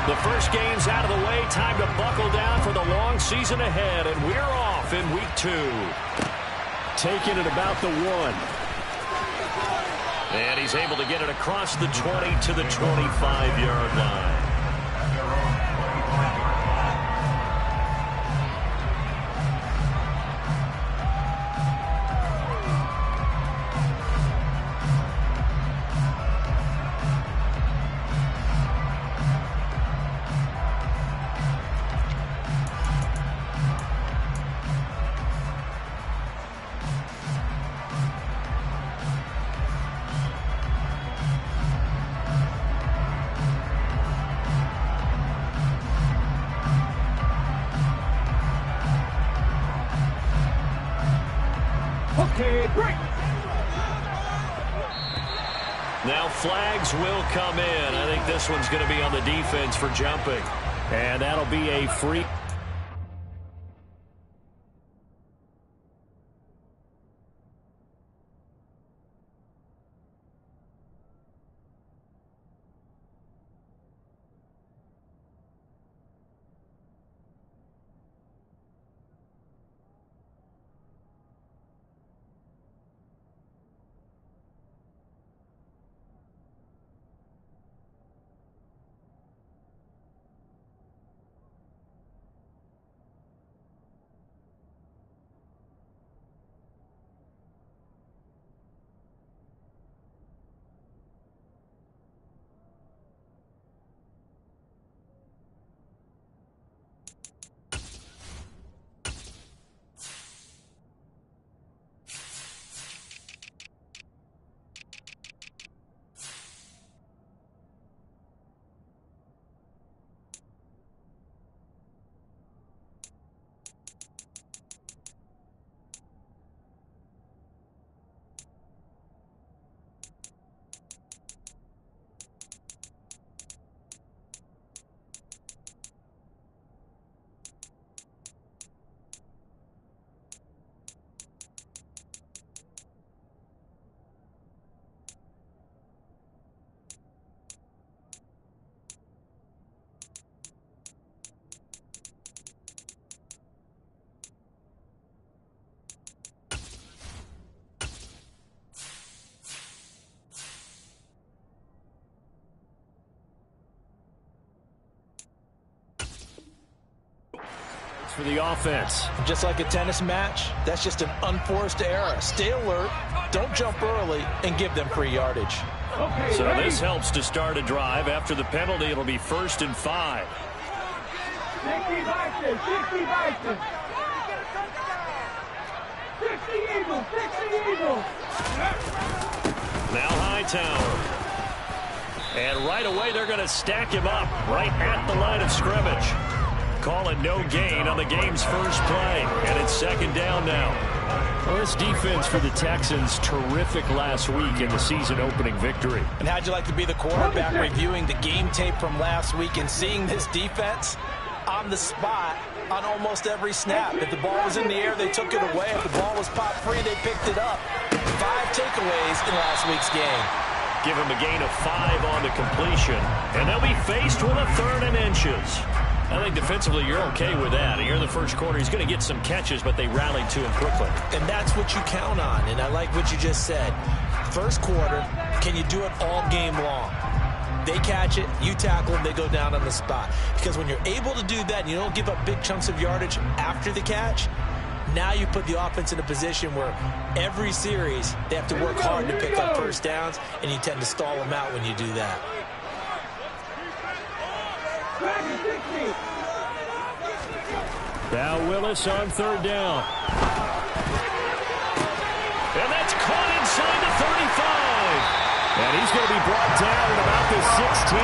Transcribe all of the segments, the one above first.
The first game's out of the way. Time to buckle down for the long season ahead, and we're off in week 2. Taking it about the 1. And he's able to get it across the 20 to the 25-yard line. Now flags will come in. I think this one's going to be on the defense for jumping. And that'll be a free. For the offense. Just like a tennis match, that's just an unforced error. Stay alert, don't jump early, and give them free yardage. So this helps to start a drive. After the penalty, it'll be 1st and 5. 60 Eagles, 60 Eagles. Now Hightower. And right away, they're going to stack him up right at the line of scrimmage. Call it no gain on the game's first play. And it's 2nd down now. Well, this defense for the Texans, terrific last week in the season-opening victory. And how'd you like to be the quarterback reviewing the game tape from last week and seeing this defense on the spot on almost every snap? If the ball was in the air, they took it away. If the ball was popped free, they picked it up. 5 takeaways in last week's game. Give him a gain of 5 on the completion. And they'll be faced with a 3rd and inches. I think defensively you're okay with that. Here in the first quarter, he's going to get some catches, but they rallied to him quickly. And that's what you count on, and I like what you just said. First quarter, can you do it all game long? They catch it, you tackle them, they go down on the spot. Because when you're able to do that and you don't give up big chunks of yardage after the catch, now you put the offense in a position where every series they have to work hard to pick up first downs, and you tend to stall them out when you do that. Now Willis on 3rd down. And that's caught inside the 35. And he's going to be brought down at about the 16.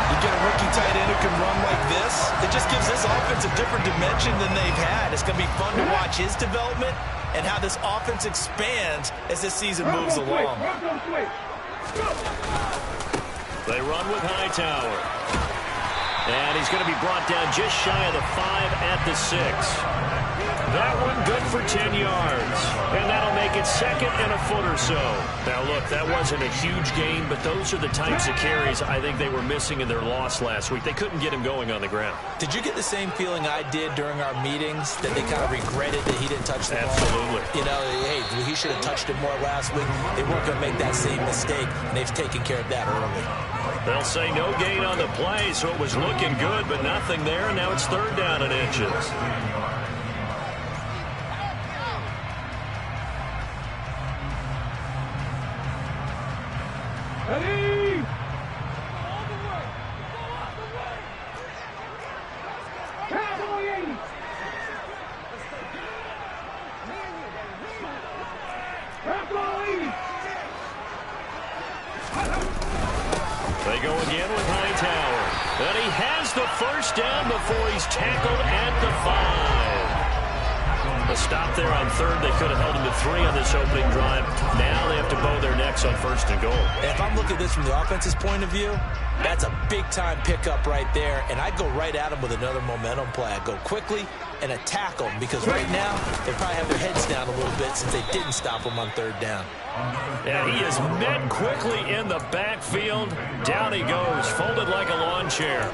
You get a rookie tight end who can run like this, it just gives this offense a different dimension than they've had. It's going to be fun to watch his development and how this offense expands as this season moves along. They run with Hightower. And he's going to be brought down just shy of the 5 at the 6. That one good for 10 yards. And that'll make it second and a foot or so. Now, look, that wasn't a huge gain, but those are the types of carries I think they were missing in their loss last week. They couldn't get him going on the ground. Did you get the same feeling I did during our meetings, that they kind of regretted that he didn't touch the ball? Absolutely. You know, hey, he should have touched it more last week. They weren't going to make that same mistake, and they've taken care of that early. They'll say no gain on the play, so it was looking good, but nothing there. Now it's third down and inches. Ready? Cowboy 80. Cowboy 80. They go again with Hightower. And he has the first down before he's tackled at the 5. A stop there on third. They could have held him to 3 on this opening drive. Now they have to bow their necks on first and goal. If I'm looking at this from the offense's point of view, that's a big-time pickup right there, and I'd go right at him with another momentum play. I'd go quickly and attack them, because right now they probably have their heads down a little bit since they didn't stop him on third down. Yeah, he is met quickly in the backfield. Down he goes, folded like a lawn chair.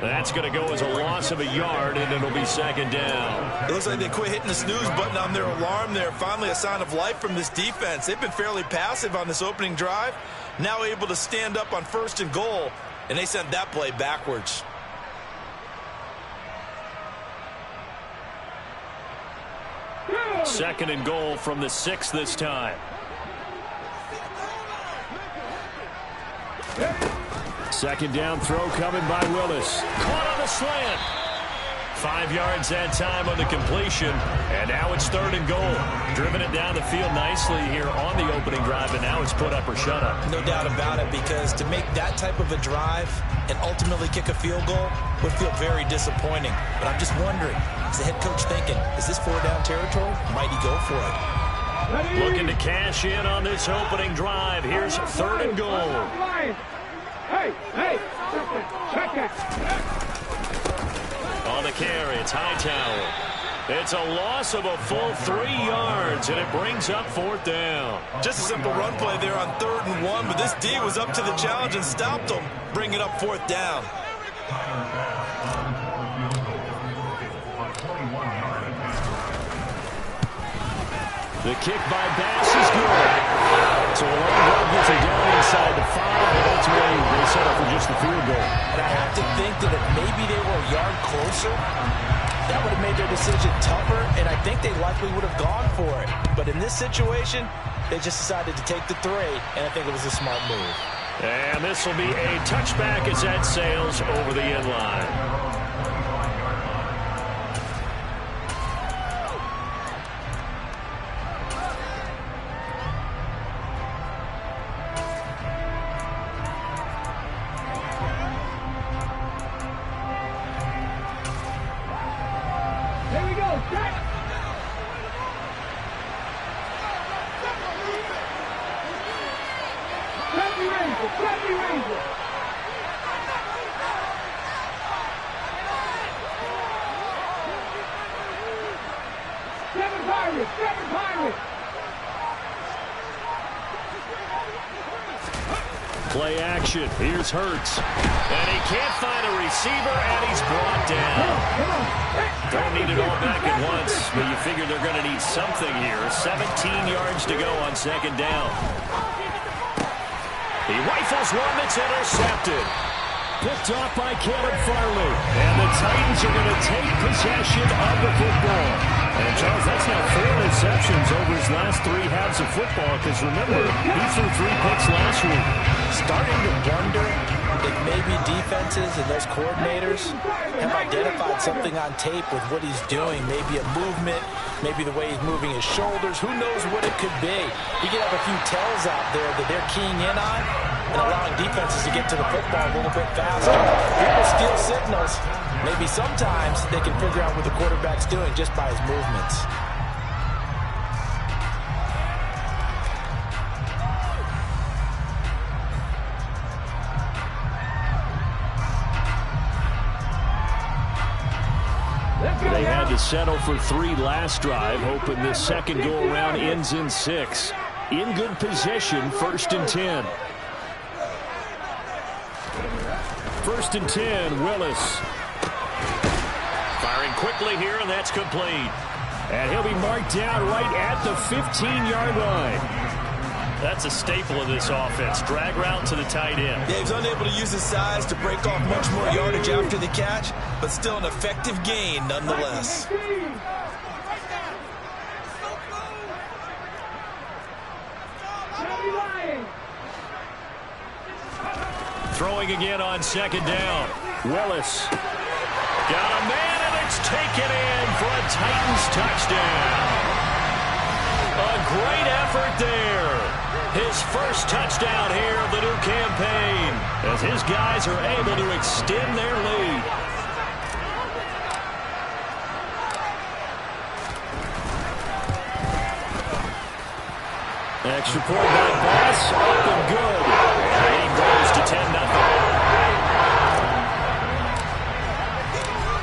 That's going to go as a loss of a yard, and it'll be second down. It looks like they quit hitting the snooze button on their alarm there. Finally a sign of life from this defense. They've been fairly passive on this opening drive. Now able to stand up on first and goal, and they sent that play backwards. Second and goal from the 6 this time. Second down throw coming by Willis. Caught on a slant. 5 yards that time on the completion. And now it's third and goal. Driven it down the field nicely here on the opening drive, and now it's put up or shut up. No doubt about it, because to make that type of a drive and ultimately kick a field goal would feel very disappointing. But I'm just wondering, is the head coach thinking, is this 4-down territory? Might he go for it? Looking to cash in on this opening drive. Here's third and goal. Hey, check it. On the carry, it's Hightower. It's a loss of a full 3 yards, and it brings up fourth down. Just a simple run play there on 3rd and 1, but this D was up to the challenge and stopped them, bringing up fourth down. The kick by Bass is good. So a long ball gets it down inside the 5, and ultimately they settle for just the field goal. And I have to think that if maybe they were a yard closer, that would have made their decision tougher, and I think they likely would have gone for it. But in this situation, they just decided to take the 3, and I think it was a smart move. And this will be a touchback as that sails over the end line. Play action. Here's Hurts. And he can't find a receiver, and he's brought down. Don't need it all back at once, but you figure they're going to need something here. 17 yards to go on second down. He rifles one that's intercepted. Picked off by Caleb Farley. And the Titans are going to take possession of the football. And, Charles, that's now 4 interceptions over his last 3 halves of football, because, remember, he threw 3 picks last week. Starting to wonder if maybe defenses and those coordinators have identified something on tape with what he's doing. Maybe a movement, maybe the way he's moving his shoulders. Who knows what it could be? He could have a few tells out there that they're keying in on and allowing defenses to get to the football a little bit faster. People steal signals. Maybe sometimes they can figure out what the quarterback's doing just by his movements. settle for 3 last drive, hoping this second go-around ends in 6. In good position, 1st and 10. 1st and 10, Willis. Firing quickly here, and that's complete. And he'll be marked down right at the 15-yard line. That's a staple of this offense. Drag route to the tight end. Yeah, he's unable to use his size to break off much more yardage after the catch, but still an effective gain nonetheless. Throwing again on 2nd down. Willis. Got a man, and it's taken in for a Titans touchdown. A great effort there. His first touchdown here of the new campaign, as his guys are able to extend their lead. Extra point by Bass, up and good. And the game goes to 10-0.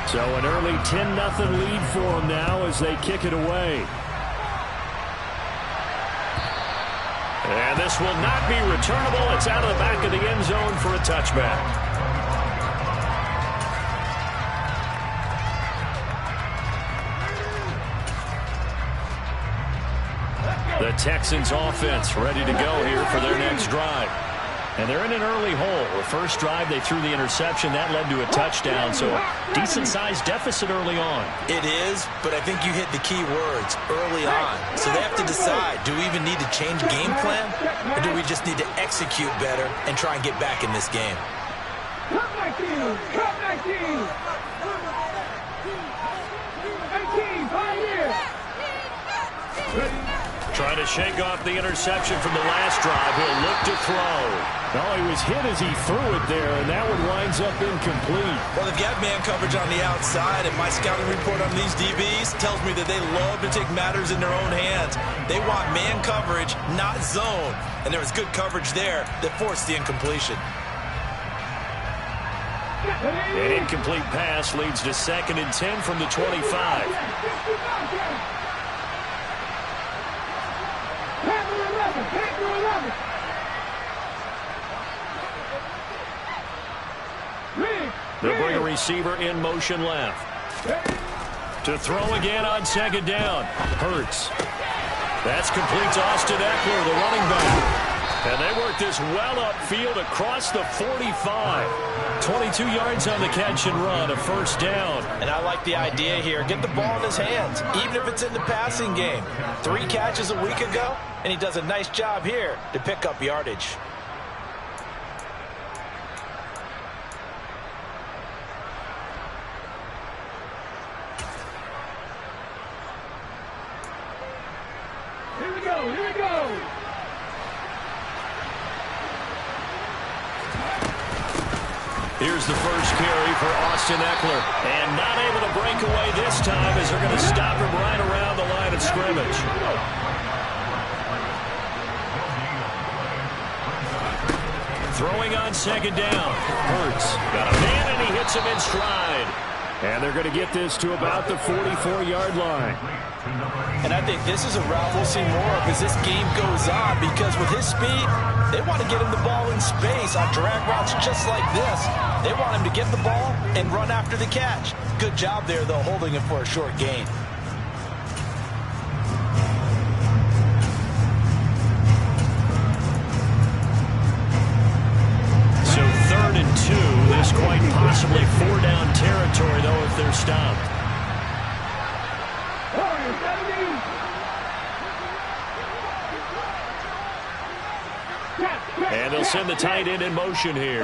So an early 10-0 lead for them now as they kick it away. And this will not be returnable. It's out of the back of the end zone for a touchback. The Texans offense ready to go here for their next drive. And they're in an early hole. The first drive, they threw the interception. That led to a touchdown, so decent-sized deficit early on. It is, but I think you hit the key words, early on. So they have to decide, do we even need to change game plan, or do we just need to execute better and try and get back in this game? Come back in! Come back in! 18, 5 years! Trying to shake off the interception from the last drive. He'll look to throw. No, he was hit as he threw it there, and that one winds up incomplete. Well, they've got man coverage on the outside, and my scouting report on these DBs tells me that they love to take matters in their own hands. They want man coverage, not zone. And there was good coverage there that forced the incompletion. An incomplete pass leads to 2nd and 10 from the 25. They'll bring a receiver in motion left. To throw again on 2nd down. Hurts. That's complete to Austin Eckler, the running back. And they work this well upfield across the 45. 22 yards on the catch and run, a 1st down. And I like the idea here. Get the ball in his hands, even if it's in the passing game. 3 catches a week ago, and he does a nice job here to pick up yardage. Here we go, here we go! Here's the first carry for Austin Eckler. And not able to break away this time as they're going to stop him right around the line of scrimmage. Throwing on 2nd down. Hurts. Got a man, and he hits him in stride. And they're going to get this to about the 44-yard line. And I think this is a route we'll see more of as this game goes on, because with his speed, they want to get him the ball in space on drag routes just like this. They want him to get the ball and run after the catch. Good job there, though, holding him for a short gain. So 3rd and 2. This quite possibly 4-down territory, though, if they're stopped. And they'll send the tight end in motion here.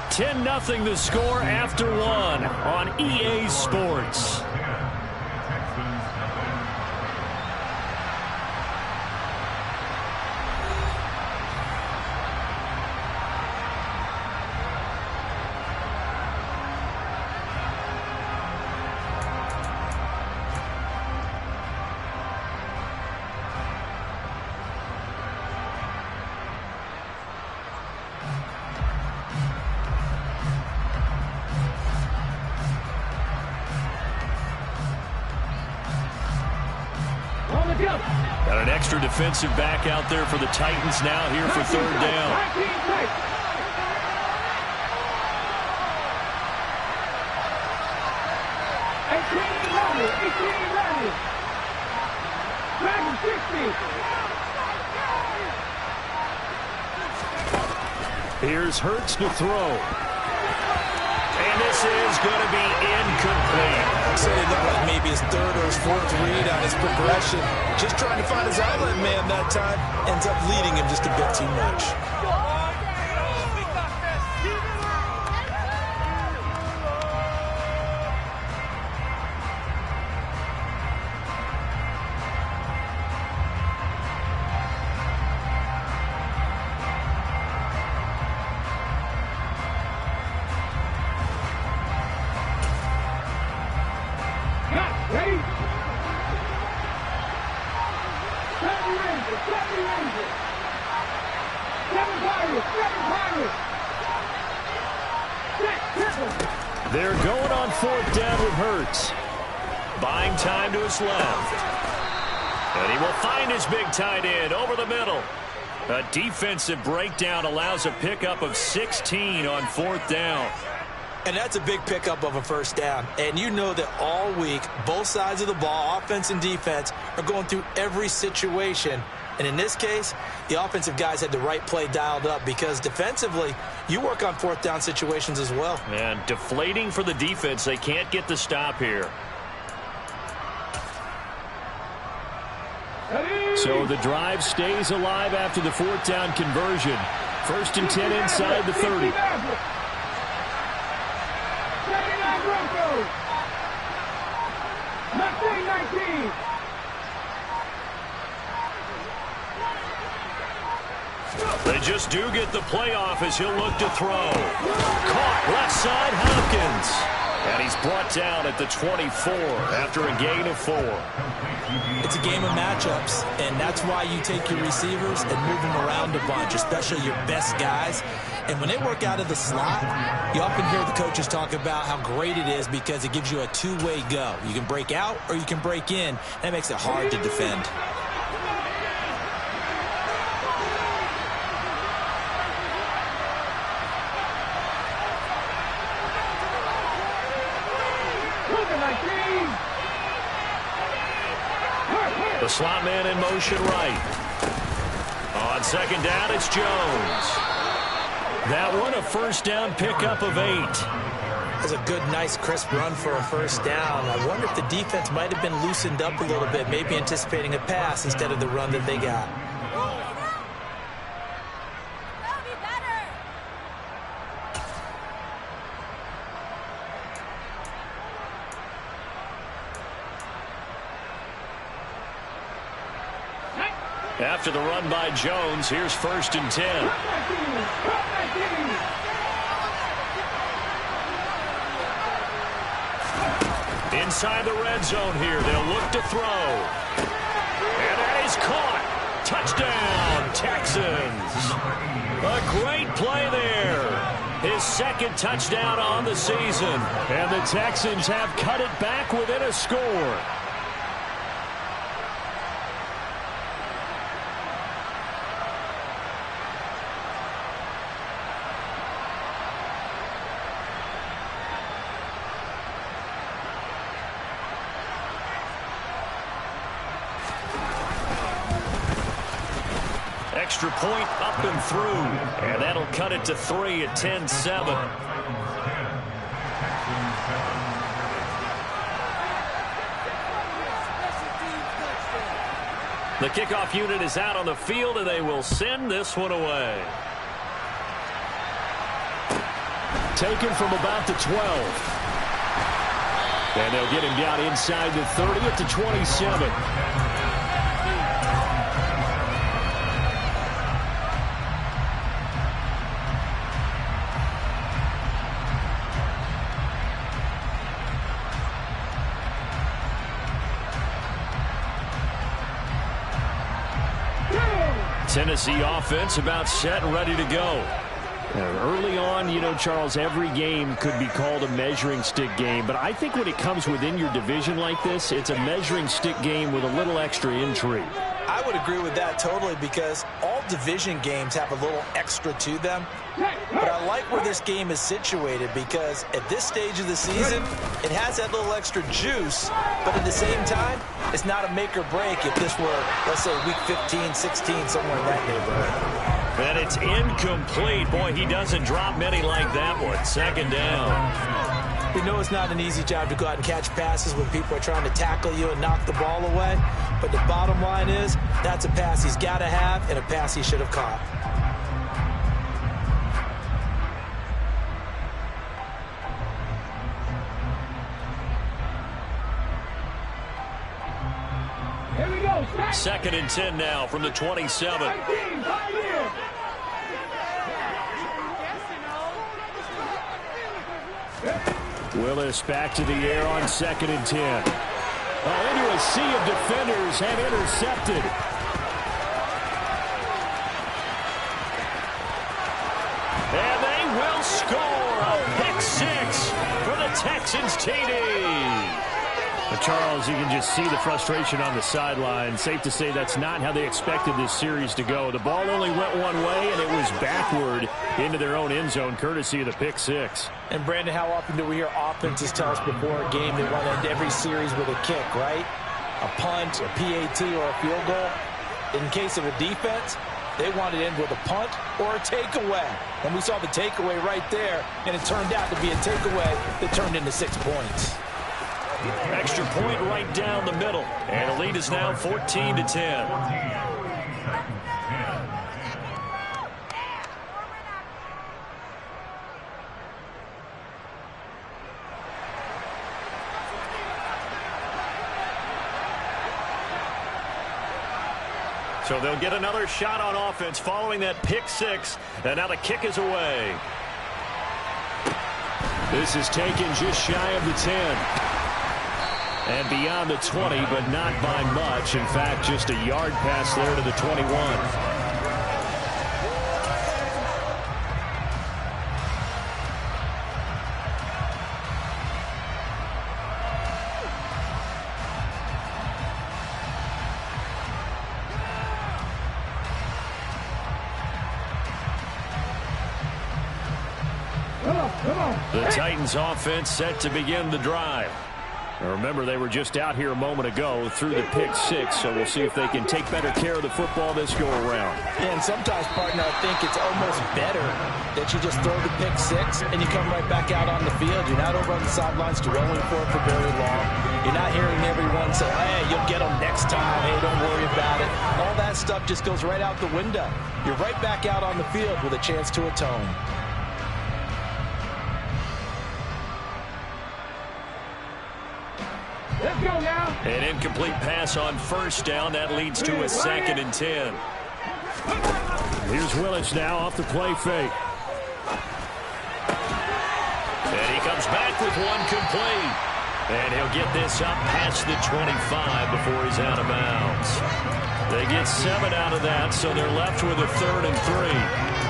10-0 the score after 1 on EA Sports. Jump. Got an extra defensive back out there for the Titans now here for third down. 19 tight. Here's Hurts to throw. And this is going to be incomplete. So it looked like maybe his third or his fourth read on his progression. Just trying to find his outlet man that time. Ends up leading him just a bit too much. They're going on fourth down with Hurts. Buying time to his left. And he will find his big tight end over the middle. A defensive breakdown allows a pickup of 16 on fourth down. And that's a big pickup of a first down. And you know that all week, both sides of the ball, offense and defense, are going through every situation. And in this case, the offensive guys had the right play dialed up because defensively, you work on fourth down situations as well. And deflating for the defense. They can't get the stop here. So the drive stays alive after the fourth down conversion. 1st and 10 inside the 30. They just do get the playoff as he'll look to throw. Caught left side, Hopkins. And he's brought down at the 24 after a gain of 4. It's a game of matchups, and that's why you take your receivers and move them around a bunch, especially your best guys. And when they work out of the slot, you often hear the coaches talk about how great it is because it gives you a two-way go. You can break out or you can break in. That makes it hard to defend. The slot man in motion right. On second down, it's Jones. That one a first down pickup of 8. That's a good, nice, crisp run for a first down. I wonder if the defense might have been loosened up a little bit, maybe anticipating a pass instead of the run that they got. After the run by Jones, here's 1st and 10. Inside the red zone here, they'll look to throw. And that is caught. Touchdown, Texans. A great play there. His second touchdown on the season. And the Texans have cut it back within a score. Extra point up and through. And that'll cut it to 3 at 10-7. The kickoff unit is out on the field, and they will send this one away. Taken from about the 12. And they'll get him down inside the 30 at the 27. Tennessee offense about set and ready to go. Early on, you know, Charles, every game could be called a measuring stick game. But I think when it comes within your division like this, it's a measuring stick game with a little extra intrigue. I would agree with that totally because all division games have a little extra to them. But I like where this game is situated because at this stage of the season, it has that little extra juice. But at the same time, it's not a make or break if this were, let's say, week 15, 16, somewhere in that neighborhood. And it's incomplete. Boy, he doesn't drop many like that one. Second down. We know it's not an easy job to go out and catch passes when people are trying to tackle you and knock the ball away. But the bottom line is, that's a pass he's got to have and a pass he should have caught. Here we go. Second and 10 now from the 27. Willis back to the air on second and 10. Into a sea of defenders and intercepted. And they will score a pick six for the Texans TD. Charles, you can just see the frustration on the sideline. Safe to say that's not how they expected this series to go. The ball only went one way, and it was backward into their own end zone, courtesy of the pick six. And, Brandon, how often do we hear offenses tell us before a game they want to end every series with a kick, right? A punt, a PAT, or a field goal. In case of a defense, they want to end with a punt or a takeaway. And we saw the takeaway right there, and it turned out to be a takeaway that turned into 6 points. Extra point right down the middle. And the lead is now 14-10. So they'll get another shot on offense following that pick six. And now the kick is away. This is taken just shy of the 10. And beyond the 20, but not by much. In fact, just a yard pass there to the 21. The Titans offense set to begin the drive. Now remember, they were just out here a moment ago through the pick six, so we'll see if they can take better care of the football this go-around. Yeah, and sometimes, partner, I think it's almost better that you just throw the pick six and you come right back out on the field. You're not over on the sidelines dwelling for it for very long. You're not hearing everyone say, hey, you'll get them next time. Hey, don't worry about it. All that stuff just goes right out the window. You're right back out on the field with a chance to atone. Let's go now. An incomplete pass on first down. That leads to a second and 10. Here's Willis now off the play fake. And he comes back with one complete. And he'll get this up past the 25 before he's out of bounds. They get 7 out of that, so they're left with a 3rd and 3.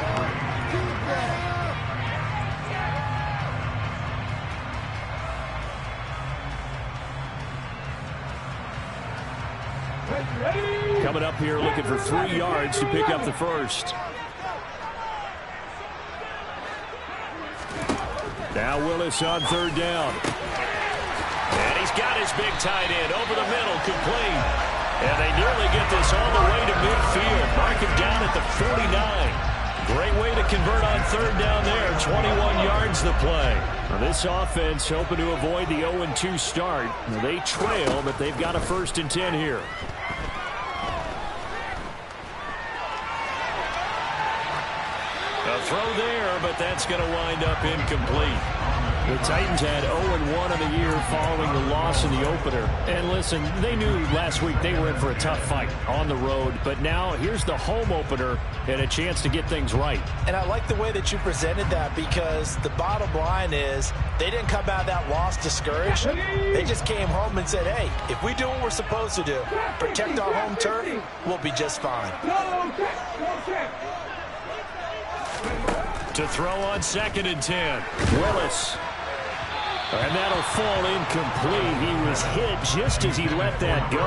Coming up here looking for 3 yards to pick up the first. Now Willis on 3rd down. And he's got his big tight end over the middle, complete. And they nearly get this all the way to midfield. Mark him down at the 49. Great way to convert on 3rd down there. 21 yards the play. Now this offense hoping to avoid the 0-2 start. Now they trail, but they've got a 1st and 10 here. A throw there, but that's going to wind up incomplete. The Titans had 0-1 in the year following the loss in the opener. And listen, they knew last week they were in for a tough fight on the road. But now here's the home opener and a chance to get things right. And I like the way that you presented that because the bottom line is they didn't come out of that loss discouraged. They just came home and said, hey, if we do what we're supposed to do, protect our home turf, we'll be just fine. To throw on 2nd and 10. Willis. And that'll fall incomplete. He was hit just as he let that go.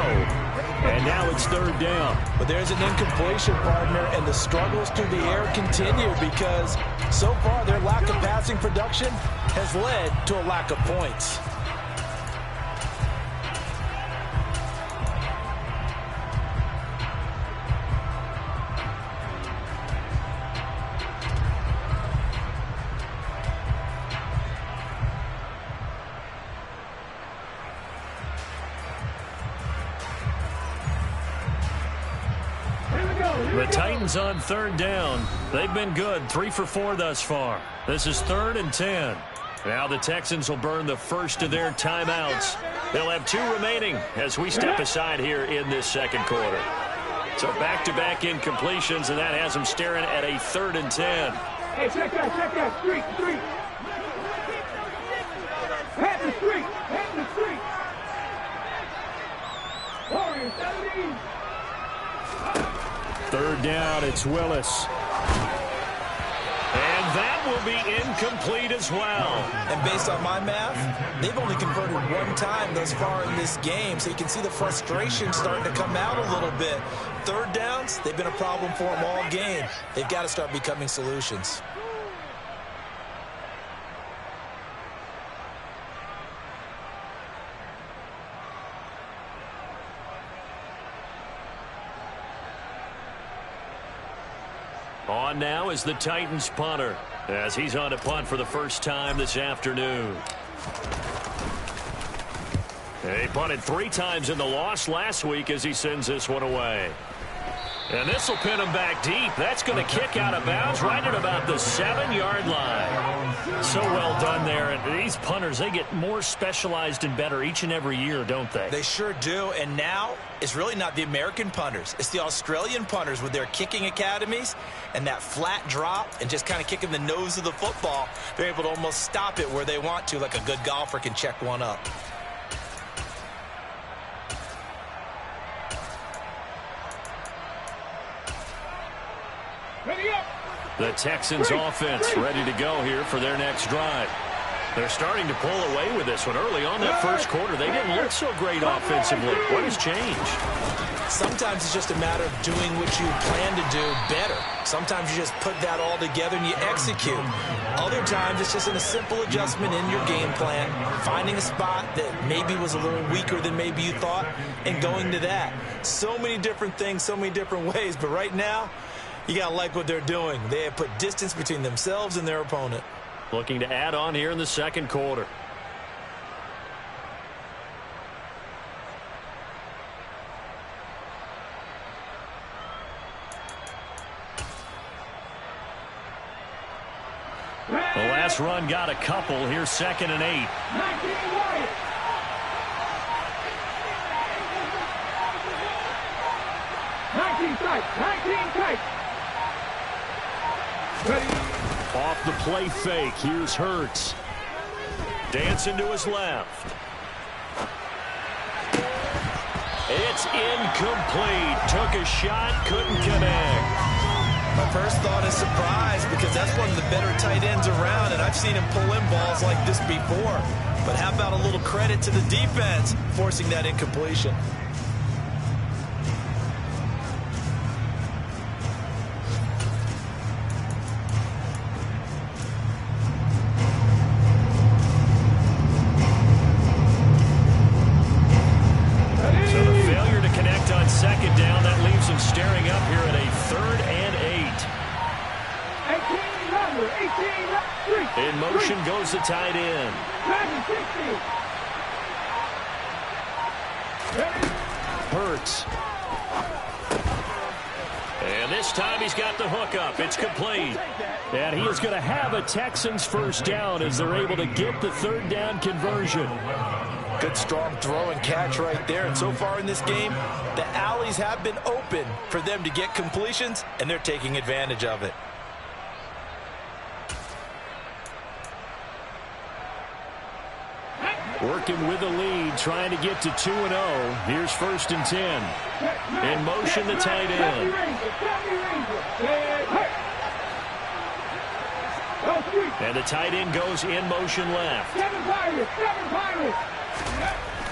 And now it's 3rd down. But there's an incompletion, partner, and the struggles through the air continue because so far their lack of passing production has led to a lack of points. The Titans on 3rd down. They've been good, 3 for 4 thus far. This is 3rd and 10. Now the Texans will burn the first of their timeouts. They'll have 2 remaining as we step aside here in this 2nd quarter. So back-to-back incompletions, and that has them staring at a 3rd and 10. Hey, check that. Street. Pat the street. Warriors, 17. 3rd down, it's Willis. And that will be incomplete as well. And based on my math, they've only converted 1 time thus far in this game, so you can see the frustration starting to come out a little bit. 3rd downs, they've been a problem for them all game. They've got to start becoming solutions. On now is the Titans punter as he's on to punt for the first time this afternoon. He punted 3 times in the loss last week as he sends this one away. And this will pin him back deep. That's going to kick out of bounds right at about the 7-yard line. So well done there. And these punters, they get more specialized and better each and every year, don't they? They sure do. And now it's really not the American punters. It's the Australian punters with their kicking academies and that flat drop and just kind of kicking the nose of the football. They're able to almost stop it where they want to, like a good golfer can check one up. The Texans offense ready to go here for their next drive. They're starting to pull away with this one. Early on that first quarter, they didn't look so great offensively. What has changed? Sometimes it's just a matter of doing what you plan to do better. Sometimes you just put that all together and you execute. Other times it's just a simple adjustment in your game plan, finding a spot that maybe was a little weaker than maybe you thought, and going to that. So many different things, so many different ways, but right now, you got to like what they're doing. They have put distance between themselves and their opponent. Looking to add on here in the 2nd quarter. The last run got a couple. Here's 2nd and 8. 19 tight. Off the play fake. Here's Hurts. Dancing to his left. It's incomplete. Took a shot, couldn't connect. My first thought is surprise because that's one of the better tight ends around, and I've seen him pull in balls like this before. But how about a little credit to the defense forcing that incompletion? In motion goes the tight end. Hurts. And this time he's got the hook up. It's complete. And he is going to have a Texans first down as they're able to get the 3rd down conversion. Good strong throw and catch right there. And so far in this game, the alleys have been open for them to get completions, and they're taking advantage of it. Working with the lead, trying to get to 2-0. Here's 1st and 10. In motion, the tight end. streak. And the tight end goes in motion left. 7 pilots, 7 pilots.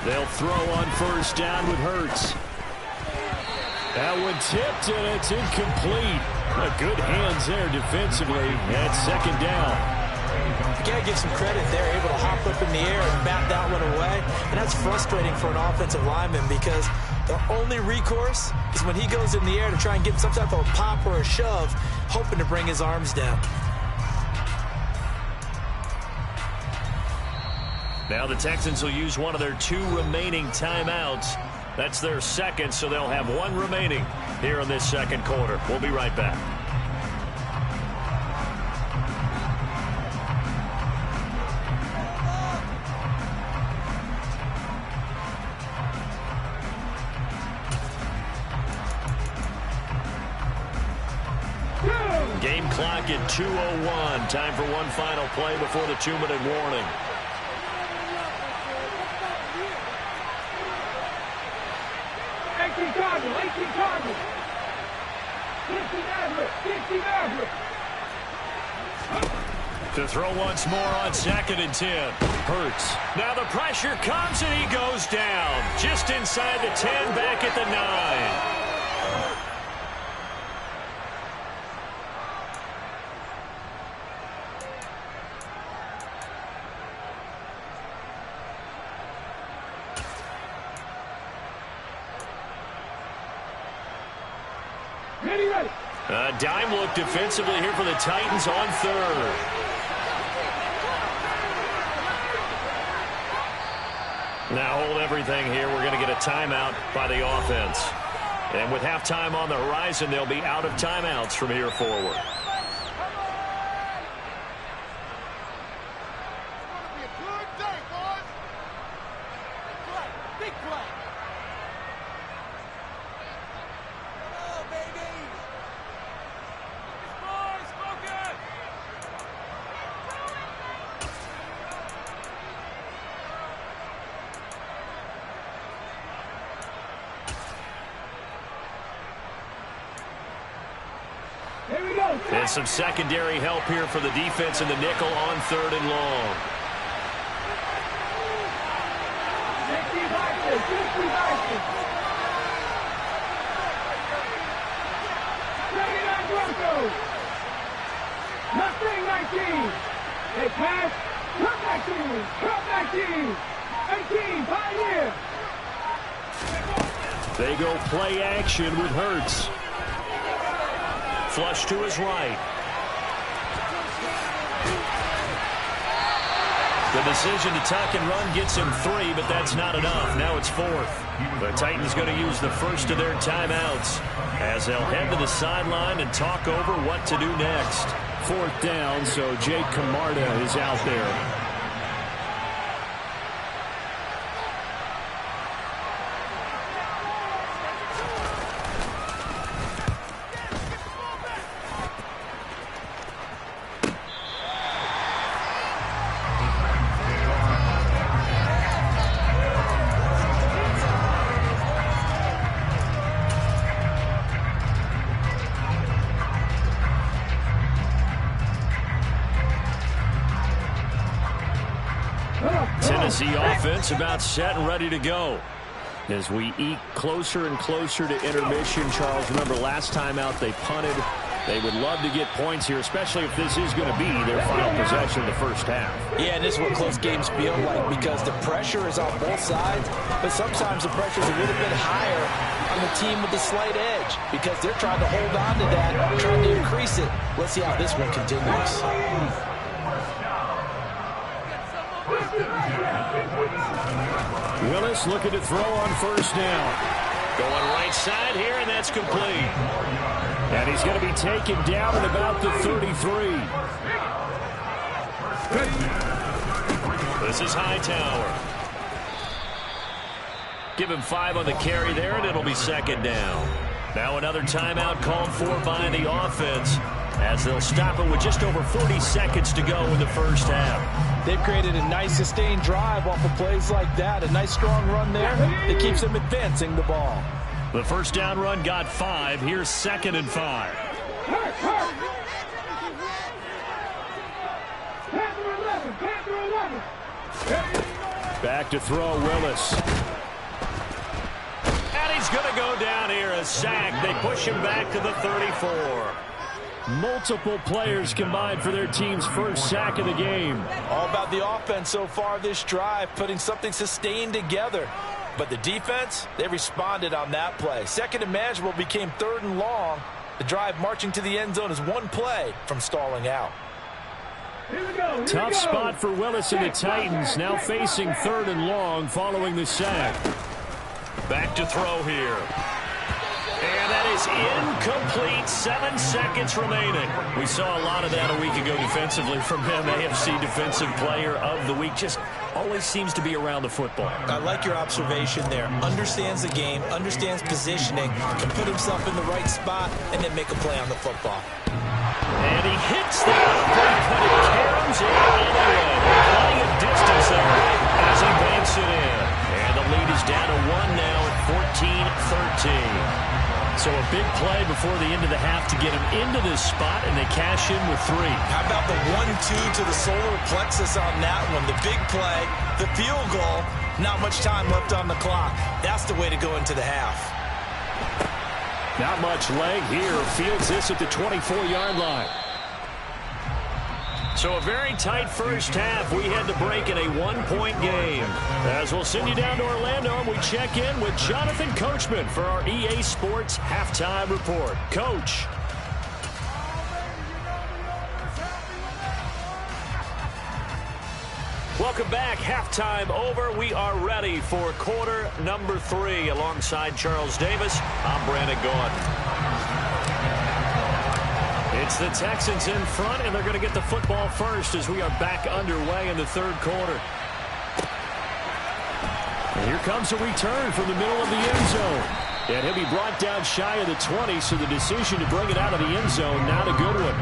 They'll throw on first down with Hurts. That one tipped, and it's incomplete. Good hands there defensively. At second down. You got to give some credit. They're able to hop up in the air and bat that one away. And that's frustrating for an offensive lineman because their only recourse is when he goes in the air to try and get some type of a pop or a shove, hoping to bring his arms down. Now the Texans will use one of their 2 remaining timeouts. That's their second, so they'll have 1 remaining here in this second quarter. We'll be right back. Game clock at 2:01. Time for one final play before the 2-minute warning. Cardinals, 18 Cardinals. 50 Mavericks, 50 Mavericks. To throw once more on 2nd and 10. Hurts. Now the pressure comes and he goes down. Just inside the 10, back at the 9. Ready. Dime look defensively here for the Titans on 3rd. Now hold everything here. We're going to get a timeout by the offense. And with halftime on the horizon, they'll be out of timeouts from here forward. And some secondary help here for the defense in the nickel on 3rd and long. 19. They pass. Cut 19. Cut 19. 18. Pioneer. They go play action with Hurts. Flush to his right. The decision to tuck and run gets him 3, but that's not enough. Now it's 4th. The Titans going to use the first of their timeouts as they'll head to the sideline and talk over what to do next. 4th down, so Jake Camarda is out there. Tennessee offense about set and ready to go. As we eke closer and closer to intermission, Charles, remember last time out they punted. They would love to get points here, especially if this is going to be their final possession of the first half. Yeah, and this is what close games feel like because the pressure is on both sides, but sometimes the pressure is a little bit higher on the team with the slight edge because they're trying to hold on to that, trying to increase it. Let's see how this one continues. Willis looking to throw on first down. Going right side here, and that's complete. And he's going to be taken down at about the 33. This is Hightower. Give him 5 on the carry there, and it'll be second down. Now another timeout called for by the offense as they'll stop it with just over 40 seconds to go in the first half. They've created a nice sustained drive off of plays like that. A nice strong run there that keeps them advancing the ball. The first down run got 5. Here's 2nd and 5. Back to throw, Willis. And he's going to go down here, a sack. They push him back to the 34. Multiple players combined for their team's first sack of the game. All about the offense so far this drive, putting something sustained together. But the defense, they responded on that play. Second and manageable became 3rd and long. The drive marching to the end zone is one play from stalling out. Tough spot for Willis and the Titans, now facing 3rd and long following the sack. Back to throw here. And that is incomplete. 7 seconds remaining. We saw a lot of that a week ago defensively from him. AFC Defensive Player of the Week. Just always seems to be around the football. I like your observation there. Understands the game, understands positioning, can put himself in the right spot, and then make a play on the football. And he hits the uppercut. It caroms it all the way. Plenty of distance there as he banks it in. And the lead is down to 1 now at 14-13. So a big play before the end of the half to get him into this spot, and they cash in with 3. How about the 1-2 to the solar plexus on that one? The big play, the field goal, not much time left on the clock. That's the way to go into the half. Not much leg here. Fields this at the 24-yard line. So a very tight first half. We had to break in a 1-point game. As we'll send you down to Orlando, and we check in with Jonathan Coachman for our EA Sports Halftime Report. Coach. Welcome back. Halftime over. We are ready for quarter number 3. Alongside Charles Davis, I'm Brandon Gaudin. It's the Texans in front, and they're going to get the football first as we are back underway in the 3rd quarter. And here comes a return from the middle of the end zone. And he'll be brought down shy of the 20, so the decision to bring it out of the end zone, not a good one.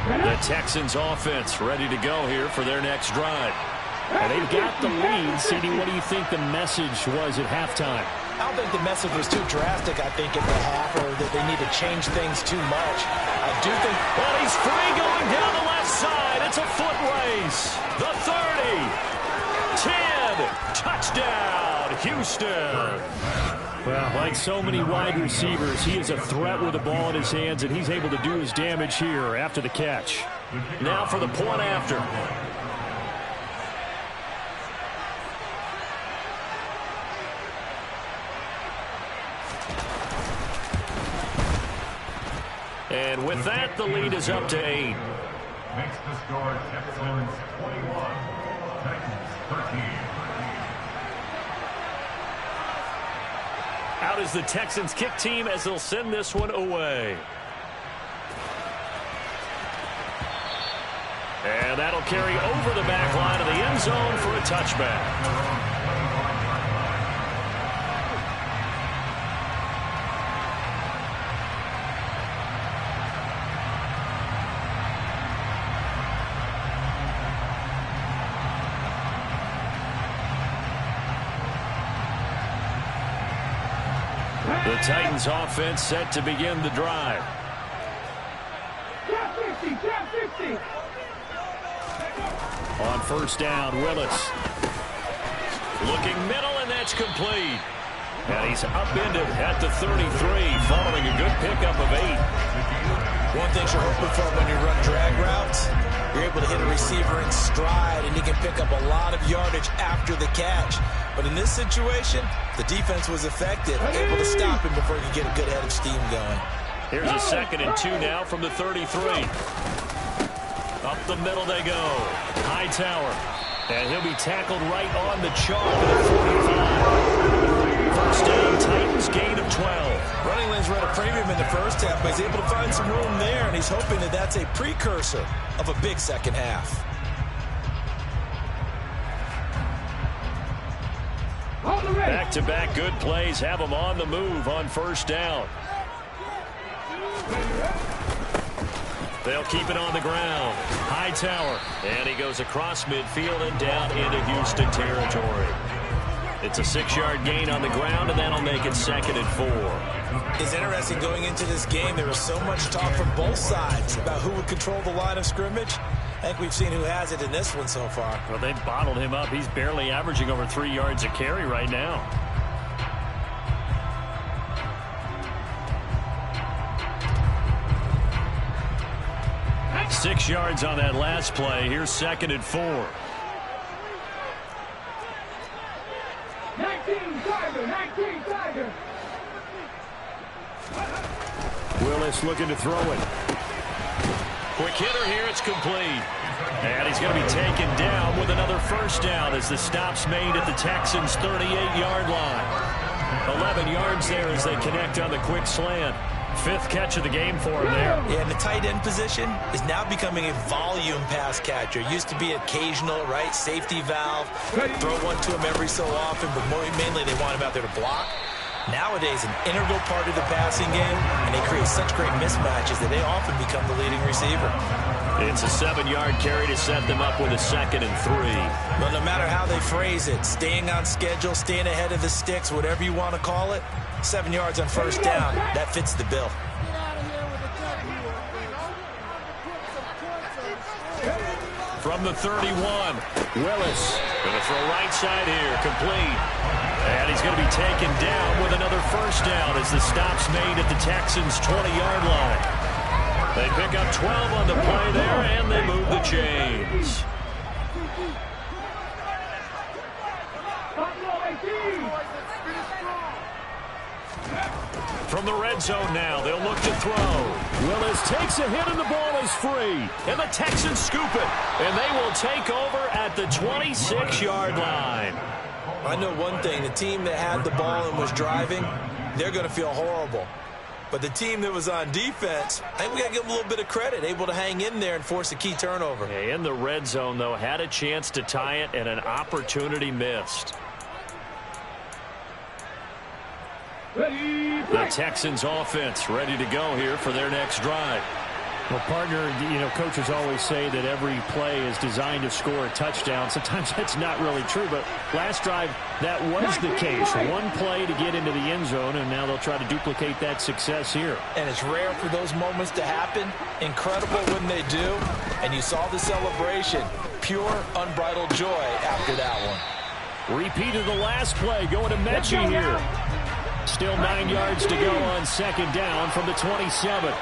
The Texans offense ready to go here for their next drive. And they've got the lead. CD, what do you think the message was at halftime? I don't think the message was too drastic, I think, at the half, or that they need to change things too much. I do think... Well, he's free going down the left side. It's a foot race. The 30. 10. Touchdown, Houston. Well, like so many wide receivers, he is a threat with the ball in his hands, and he's able to do his damage here after the catch. Now for the point after. And with that, the lead is up to 8. Makes the score Texans 21, Titans 13. Out is the Texans kick team as they'll send this one away. And that'll carry over the back line of the end zone for a touchback. The Titans offense set to begin the drive. Top 50, top 50. On first down, Willis. Looking middle, and that's complete. And he's upended at the 33, following a good pickup of 8. One thing you're hoping for when you run drag routes, you're able to hit a receiver in stride, and he can pick up a lot of yardage after the catch. But in this situation, the defense was effective, able to stop him before he could get a good head of steam going. Here's a 2nd and 2 now from the 33. Up the middle they go. Hightower. And he'll be tackled right on the chalk at the 45. First down, Titans, gain of 12. Running lanes were at a premium in the first half, but he's able to find some room there, and he's hoping that that's a precursor of a big second half. Back-to-back good plays have them on the move on first down. They'll keep it on the ground. Hightower. And he goes across midfield and down into Houston territory. It's a 6-yard gain on the ground, and that'll make it 2nd and 4. It's interesting going into this game. There was so much talk from both sides about who would control the line of scrimmage. I think we've seen who has it in this one so far. Well, they've bottled him up. He's barely averaging over 3 yards a carry right now. 6 yards on that last play. Here's 2nd and 4. 19 Tiger. Willis looking to throw it. Quick hitter here. It's complete. And he's going to be taken down with another first down as the stop's made at the Texans' 38-yard line. 11 yards there as they connect on the quick slant. 5th catch of the game for him there. Yeah, and the tight end position is now becoming a volume pass catcher. Used to be occasional, right? Safety valve. Throw one to him every so often, but mainly they want him out there to block. Nowadays, an integral part of the passing game, and they create such great mismatches that they often become the leading receiver. It's a 7-yard carry to set them up with a 2nd and 3. Well, no matter how they phrase it, staying on schedule, staying ahead of the sticks, whatever you want to call it, 7 yards on first down, that fits the bill. From the 31, Willis going to throw right side here, complete. And he's going to be taken down with another first down as the stop's made at the Texans' 20-yard line. They pick up 12 on the play there, and they move the chains. From the red zone now, they'll look to throw. Willis takes a hit and the ball is free. And the Texans scoop it. And they will take over at the 26-yard line. I know one thing. The team that had the ball and was driving, they're going to feel horrible. But the team that was on defense, I think we got to give them a little bit of credit, able to hang in there and force a key turnover. Yeah, in the red zone, though, had a chance to tie it and an opportunity missed. The Texans offense ready to go here for their next drive. Well, partner, coaches always say that every play is designed to score a touchdown. Sometimes that's not really true, but last drive, that was the case. One play to get into the end zone, and now they'll try to duplicate that success here. And it's rare for those moments to happen. Incredible when they do. And you saw the celebration. Pure, unbridled joy after that one. Repeat of the last play going to Mechie here. Still 9 yards to go on 2nd down from the 27.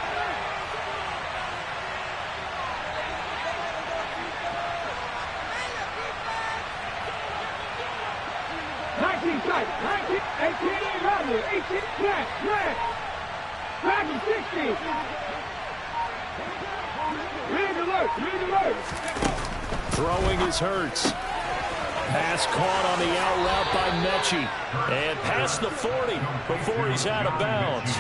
Throwing is Hurts. Pass caught on the out route by Mechie. And past the 40 before he's out of bounds.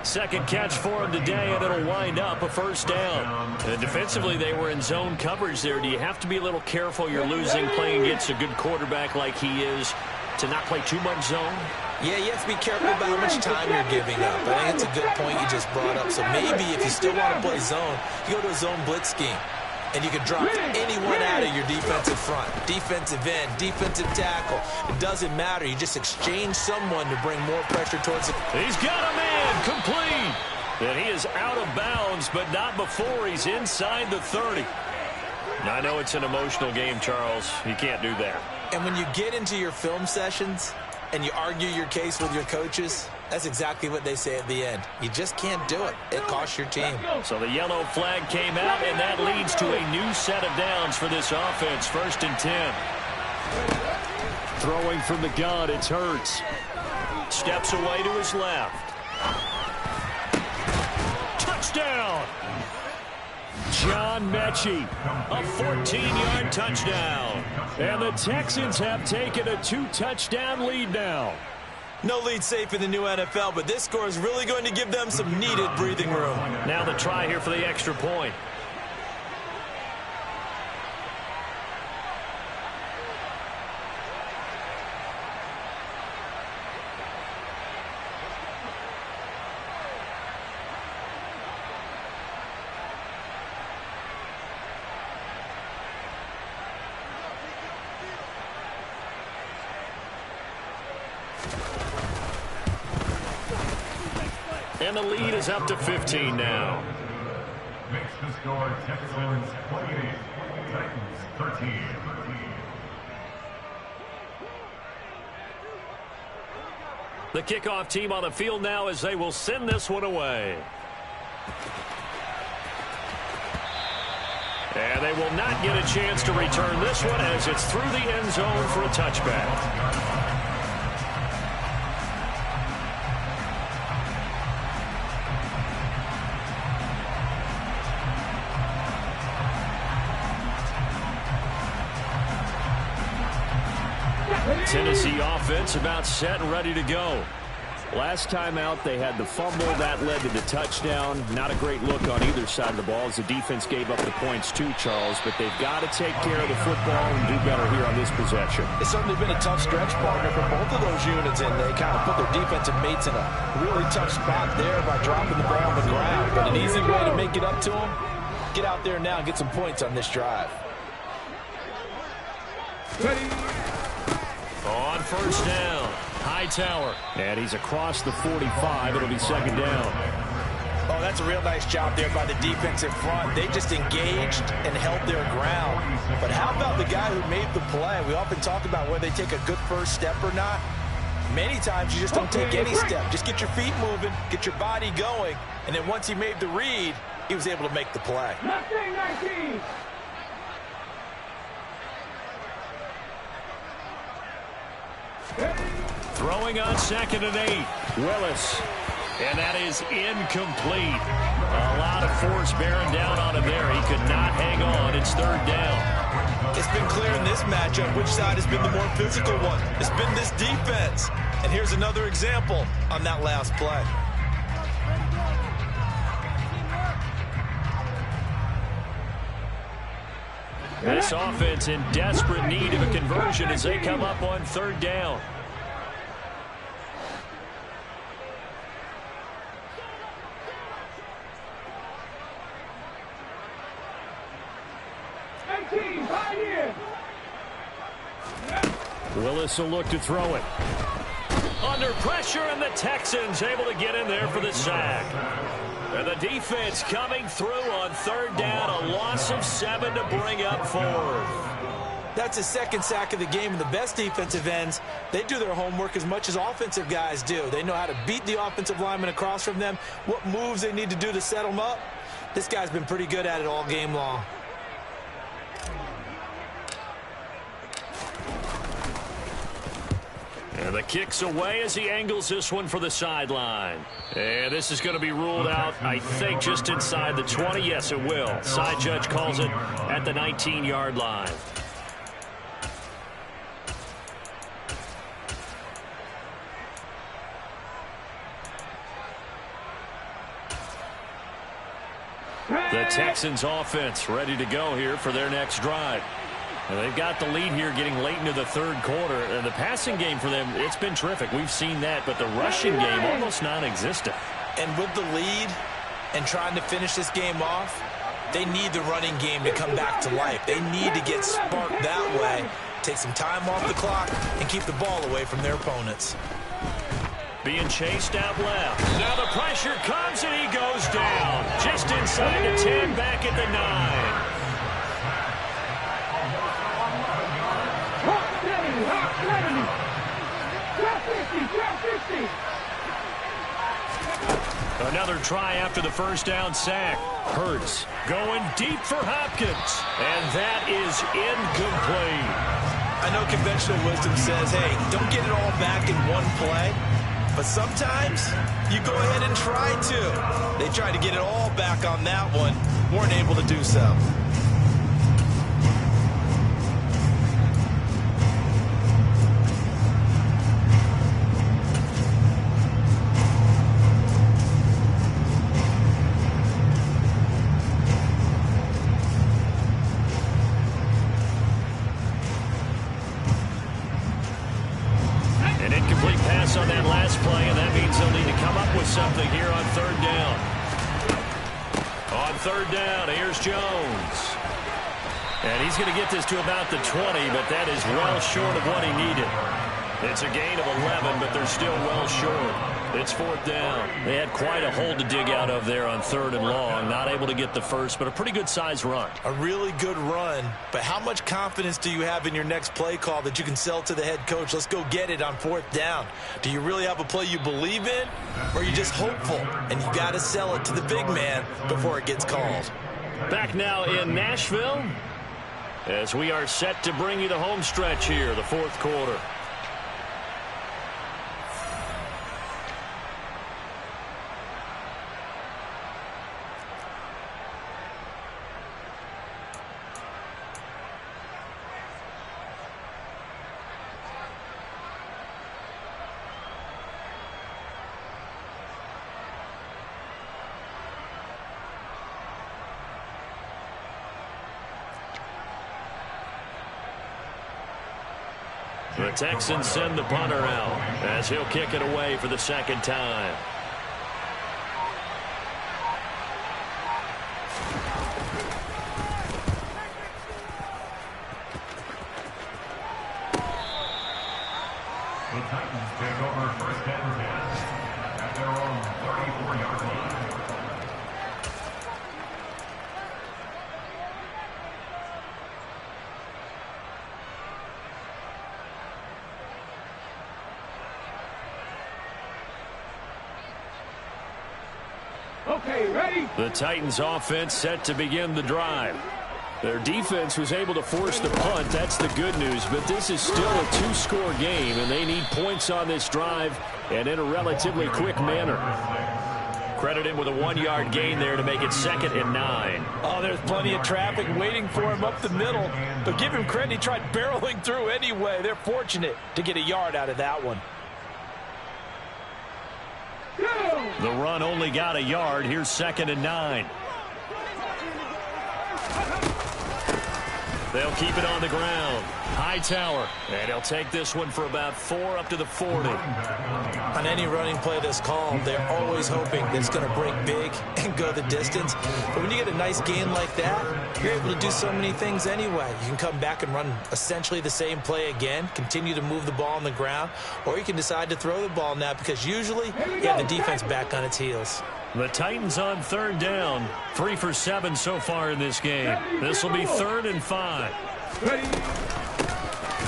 2nd catch for him today, and it'll wind up a first down. And defensively, they were in zone coverage there. Do you have to be a little careful? You're losing playing against a good quarterback like he is to not play too much zone? Yeah, you have to be careful about how much time you're giving up. I think it's a good point you just brought up. So maybe if you still want to play zone, you go to a zone blitz scheme. And you can drop anyone out of your defensive front. Defensive end, defensive tackle. It doesn't matter. You just exchange someone to bring more pressure towards it. He's got a man complete. And he is out of bounds, but not before he's inside the 30. Now, I know it's an emotional game, Charles. You can't do that. And when you get into your film sessions and you argue your case with your coaches, that's exactly what they say at the end. You just can't do it. It costs your team. So the yellow flag came out, and that leads to a new set of downs for this offense. 1st and 10. Throwing from the gun, it's Hurts. Steps away to his left. Touchdown! John Mechie, a 14-yard touchdown. And the Texans have taken a 2-touchdown lead now. No lead safe in the new NFL, but this score is really going to give them some needed breathing room. Now the try here for the extra point. And the lead is up to 15 now. Makes the score Texans 28, Titans 13. The kickoff team on the field now as they will send this one away. And they will not get a chance to return this one as it's through the end zone for a touchback. Tennessee offense about set and ready to go. Last time out, they had the fumble. That led to the touchdown. Not a great look on either side of the ball as the defense gave up the points too, Charles. But they've got to take care of the football and do better here on this possession. It's certainly been a tough stretch, partner, for both of those units, and they kind of put their defensive mates in a really tough spot there by dropping the ball on the ground. But an easy way to make it up to them, get out there now and get some points on this drive. On first down, Hightower. And he's across the 45. It'll be second down. Oh, that's a real nice job there by the defensive front. They just engaged and held their ground. But how about the guy who made the play? We often talk about whether they take a good first step or not. Many times you just don't take any step. Just get your feet moving, get your body going, and then once he made the read, he was able to make the play. 19. Throwing on 2nd and 8. Willis. And that is incomplete. A lot of force bearing down on him there. He could not hang on. It's 3rd down. It's been clear in this matchup which side has been the more physical one. It's been this defense. And here's another example on that last play. This offense in desperate need of a conversion as they come up on 3rd down. Willis will look to throw it. Under pressure, and the Texans able to get in there for the sack. And the defense coming through on 3rd down, a loss of 7 to bring up 4th. That's his 2nd sack of the game, and the best defensive ends, they do their homework as much as offensive guys do. They know how to beat the offensive lineman across from them, what moves they need to do to set them up. This guy's been pretty good at it all game long. And the kick's away as he angles this one for the sideline. And this is going to be ruled out, I think, just inside the 20. Yes, it will. Side judge calls it at the 19-yard line. The Texans offense ready to go here for their next drive. And they've got the lead here getting late into the 3rd quarter. And the passing game for them, it's been terrific. We've seen that, but the rushing game almost non-existent. And with the lead and trying to finish this game off, they need the running game to come back to life. They need to get sparked that way, take some time off the clock, and keep the ball away from their opponents. Being chased out left. Now the pressure comes, and he goes down. Just inside the 10, back at the 9. Another try after the first down sack. Hurts going deep for Hopkins. And that is incomplete. I know conventional wisdom says, hey, don't get it all back in one play. But sometimes you go ahead and try to. They tried to get it all back on that one. Weren't able to do so. On that last play, and that means they'll need to come up with something here on 3rd down. On 3rd down, here's Jones. And he's going to get this to about the 20, but that is well short of what he needed. It's a gain of 11, but they're still well short. It's fourth down. They had quite a hole to dig out of there on 3rd and long. Not able to get the first, but a pretty good size run. A really good run, but how much confidence do you have in your next play call that you can sell to the head coach? Let's go get it on 4th down. Do you really have a play you believe in, or are you just hopeful and you got to sell it to the big man before it gets called? Back now in Nashville as we are set to bring you the home stretch here, the 4th quarter. The Texans send the punter out as he'll kick it away for the 2nd time. The Titans take over 1st and 10 at their own 34-yard line. Okay, ready? The Titans offense set to begin the drive. Their defense was able to force the punt. That's the good news, but this is still a 2-score game, and they need points on this drive and in a relatively quick manner. Credited with a 1-yard gain there to make it 2nd and 9. Oh, there's plenty of traffic waiting for him up the middle, but give him credit, he tried barreling through anyway. They're fortunate to get a yard out of that one. The run only got a yard. Here's 2nd and 9. They'll keep it on the ground. Hightower, and he'll take this one for about 4 up to the 40. On any running play that's called, they're always hoping that it's going to break big and go the distance. But when you get a nice gain like that, you're able to do so many things anyway. You can come back and run essentially the same play again, continue to move the ball on the ground, or you can decide to throw the ball now because usually you have the defense back on its heels. The Titans on 3rd down. 3 for 7 so far in this game. This will be 3rd and 5.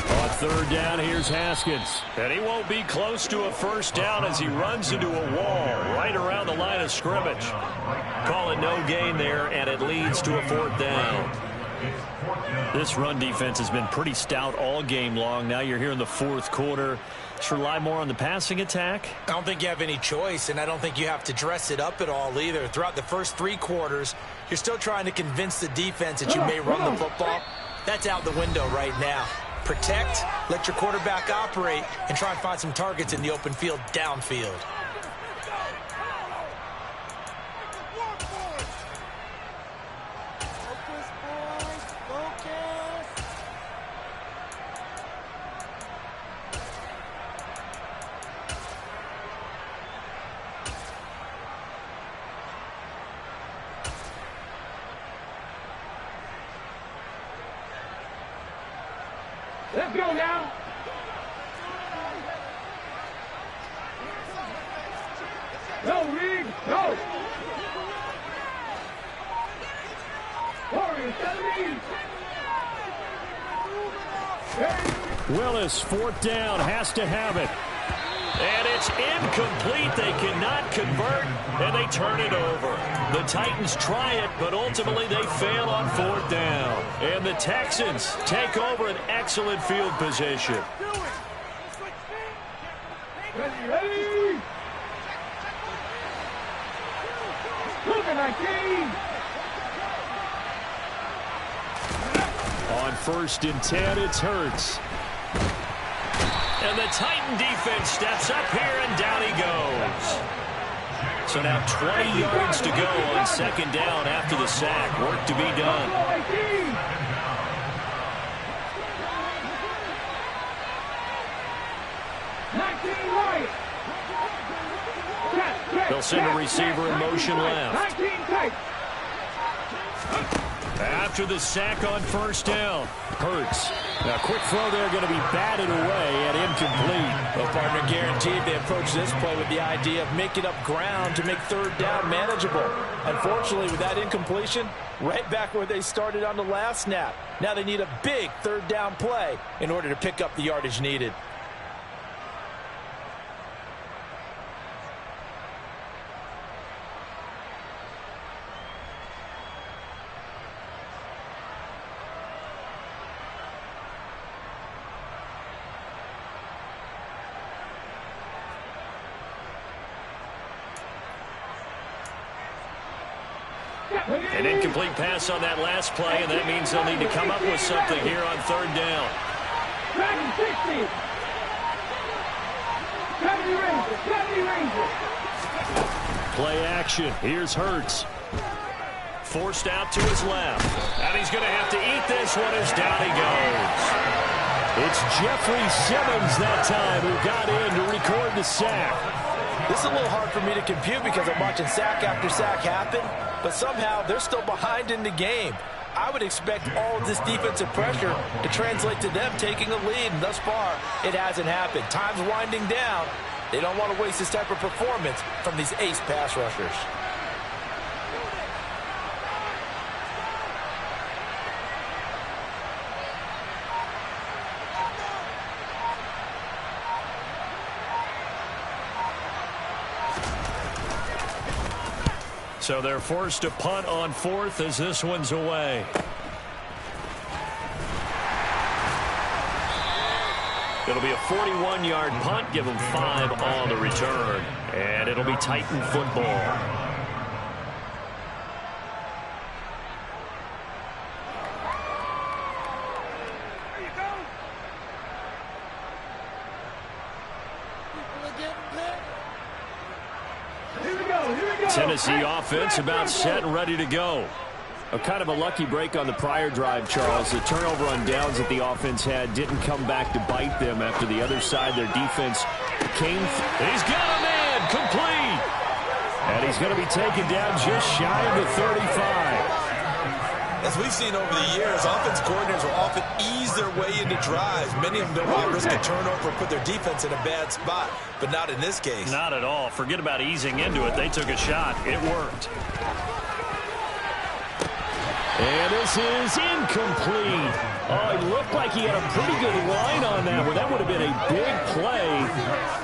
On 3rd down, here's Haskins. And he won't be close to a 1st down as he runs into a wall right around the line of scrimmage. Call it no gain there, and it leads to a 4th down. This run defense has been pretty stout all game long. Now you're here in the 4th quarter. Should rely more on the passing attack? I don't think you have any choice, and I don't think you have to dress it up at all either. Throughout the first 3 quarters, you're still trying to convince the defense that you may run the football. That's out the window right now. Protect, let your quarterback operate, and try and find some targets in the open field downfield. Let's go now. No, Reed, no. Warriors, 70. Willis, 4th down, has to have it. And it's incomplete. They cannot convert, and they turn it over. The Titans try it, but ultimately they fail on 4th down. And the Texans take over an excellent field position. Ready. Look at 19. On 1st and 10, it's Hurts. And the Titan defense steps up here, and down he goes. So now 20 yards to go on 2nd down after the sack. Work to be done. They'll send a receiver in motion left. After the sack on first down. Hurts. Now, quick throw there going to be batted away and incomplete. Well, partner, guaranteed they approach this play with the idea of making up ground to make third down manageable. Unfortunately, with that incompletion, right back where they started on the last snap. Now they need a big third down play in order to pick up the yardage needed. An incomplete pass on that last play, and that means they'll need to come up with something here on third down. 60. 70 Rangers. Play action. Here's Hurts. Forced out to his left. And he's going to have to eat this one as down he goes. It's Jeffrey Simmons that time who got in to record the sack. This is a little hard for me to compute because I'm watching sack after sack happen, but somehow they're still behind in the game. I would expect all of this defensive pressure to translate to them taking a lead, and thus far, it hasn't happened. Time's winding down. They don't want to waste this type of performance from these ace pass rushers. So they're forced to punt on fourth as this one's away. It'll be a 41-yard punt, give them 5 on the return. And it'll be Titan football. Tennessee offense about set and ready to go. Kind of a lucky break on the prior drive, Charles. The turnover on downs that the offense had didn't come back to bite them after the other side. Their defense came. He's got a man complete. And he's going to be taken down just shy of the 35. As we've seen over the years, offense coordinators will often ease their way into drives. Many of them don't want to risk a turnover or put their defense in a bad spot, but not in this case. Not at all. Forget about easing into it. They took a shot. It worked. And this is incomplete. Oh, it looked like he had a pretty good line on that one. That would have been a big play,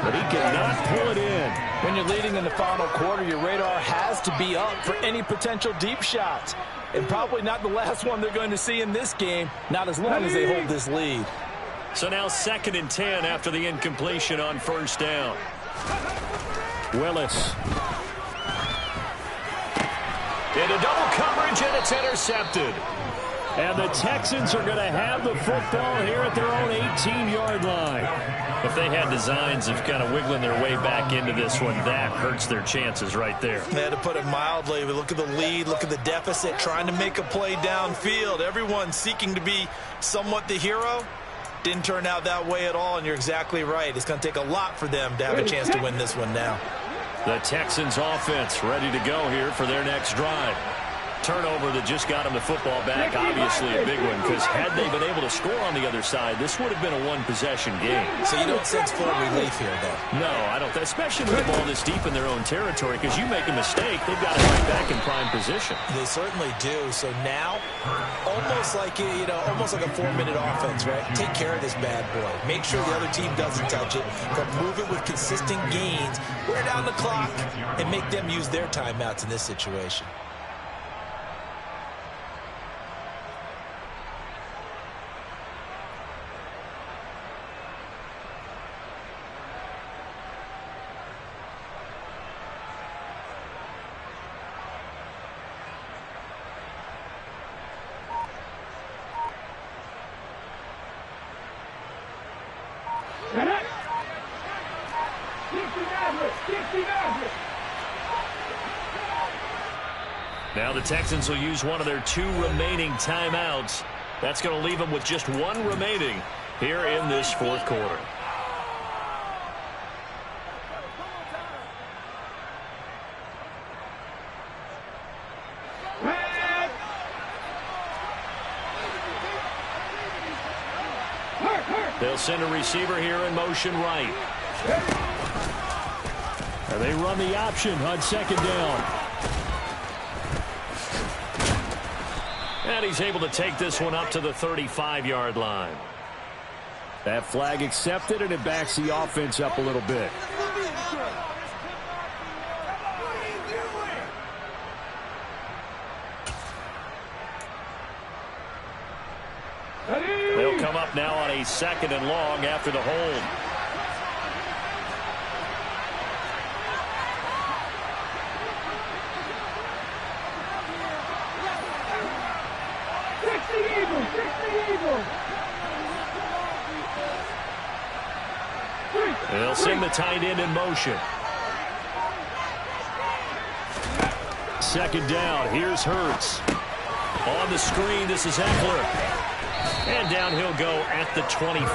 but he could not pull it in. When you're leading in the final quarter, your radar has to be up for any potential deep shots. And probably not the last one they're going to see in this game, not as long as they hold this lead. So now 2nd and 10 after the incompletion on first down. Willis. Into double coverage, and it's intercepted. And the Texans are going to have the football here at their own 18-yard line. If they had designs of kind of wiggling their way back into this one, that hurts their chances right there. They had to put it mildly. We look at the lead, look at the deficit, trying to make a play downfield. Everyone seeking to be somewhat the hero. Didn't turn out that way at all, and you're exactly right. It's going to take a lot for them to have a chance to win this one now. The Texans offense ready to go here for their next drive. Turnover that just got them the football back, obviously a big one, because had they been able to score on the other side, this would have been a one-possession game. So you don't sense full relief here, though? No, I don't. Especially with the ball this deep in their own territory, because you make a mistake, they've got it right back in prime position. They certainly do. So now, almost like almost like a 4-minute offense, right? Take care of this bad boy. Make sure the other team doesn't touch it, but move it with consistent gains, wear down the clock, and make them use their timeouts in this situation. Now the Texans will use one of their 2 remaining timeouts. That's going to leave them with just 1 remaining here in this 4th quarter. They'll send a receiver here in motion right. And they run the option on second down. And he's able to take this one up to the 35-yard line. That flag accepted, and it backs the offense up a little bit. They'll come up now on a 2nd and long after the hold. They'll send the tight end in motion. 2nd down. Here's Hurts. On the screen, this is Eckler. And down he'll go at the 25.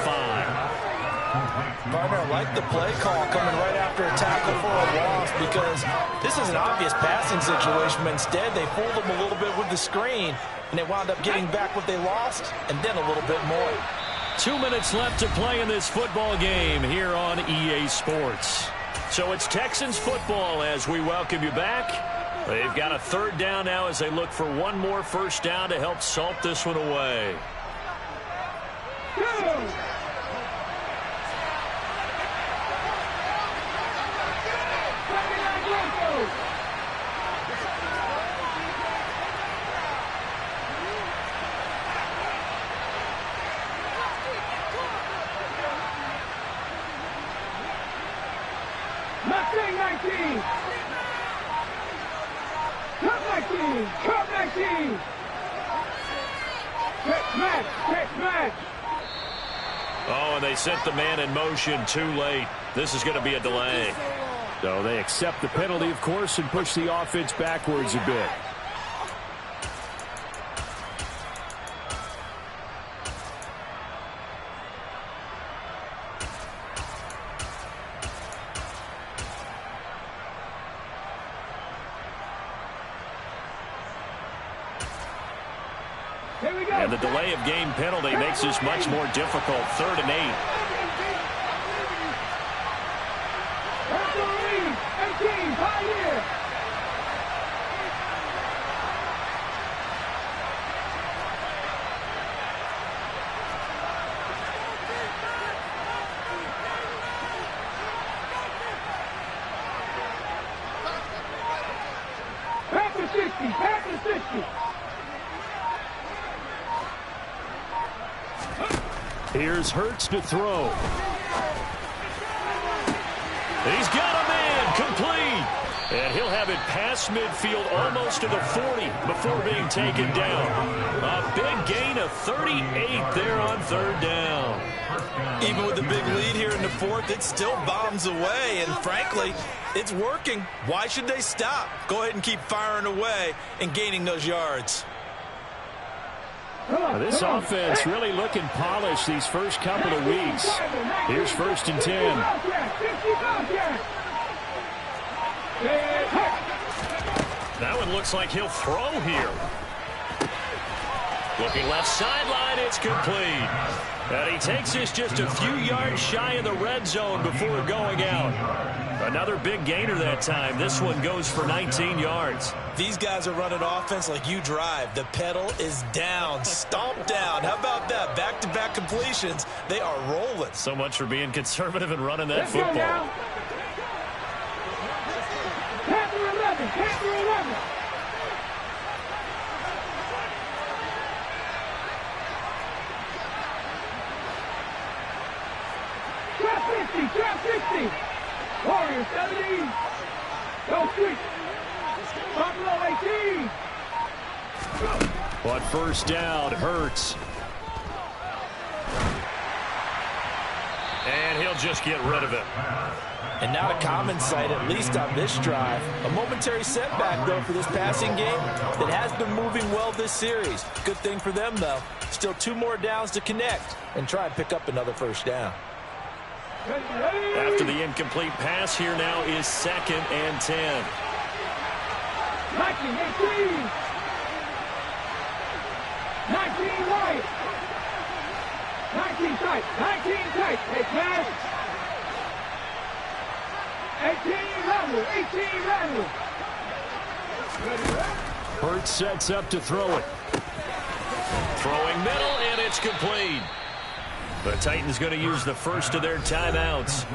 Gardner, I like the play call coming right after a tackle for a loss, because this is an obvious passing situation, but instead they fooled them a little bit with the screen, and they wound up getting back what they lost and then a little bit more. 2 minutes left to play in this football game here on EA Sports. So it's Texans football as we welcome you back. They've got a 3rd down now as they look for one more first down to help salt this one away. Oh, and they sent the man in motion too late. This is going to be a delay. So they accept the penalty, of course, and push the offense backwards a bit. And the delay of game penalty makes this much more difficult. 3rd and 8. Packers 60. Here's Hurts to throw. He's got a man complete. And he'll have it past midfield almost to the 40 before being taken down. A big gain of 38 there on 3rd down. Even with the big lead here in the 4th, it still bombs away. And frankly, it's working. Why should they stop? Go ahead and keep firing away and gaining those yards. This offense really looking polished these first couple of weeks. Here's 1st and 10. That one looks like he'll throw here. Looking left sideline, it's complete. And he takes this just a few yards shy of the red zone before going out. Another big gainer that time. This one goes for 19 yards. These guys are running offense like you drive. The pedal is down, stomped down. How about that? Back-to-back completions. They are rolling. So much for being conservative and running that football. Panther 11. Panther 11. Trap 60. Warriors 70. Go Street. Buffalo 18. But 1st down, Hurts. And he'll just get rid of it. And not a common sight, at least on this drive. A momentary setback, though, for this passing game that has been moving well this series. Good thing for them, though. Still 2 more downs to connect and try and pick up another 1st down. After the incomplete pass, here now is 2nd and 10. 19 right. 19 19 tight. 19 tight. Hey, pass. 18 level. 18 level. Hurts sets up to throw it. Throwing middle, and it's complete. The Titans going to use the first of their timeouts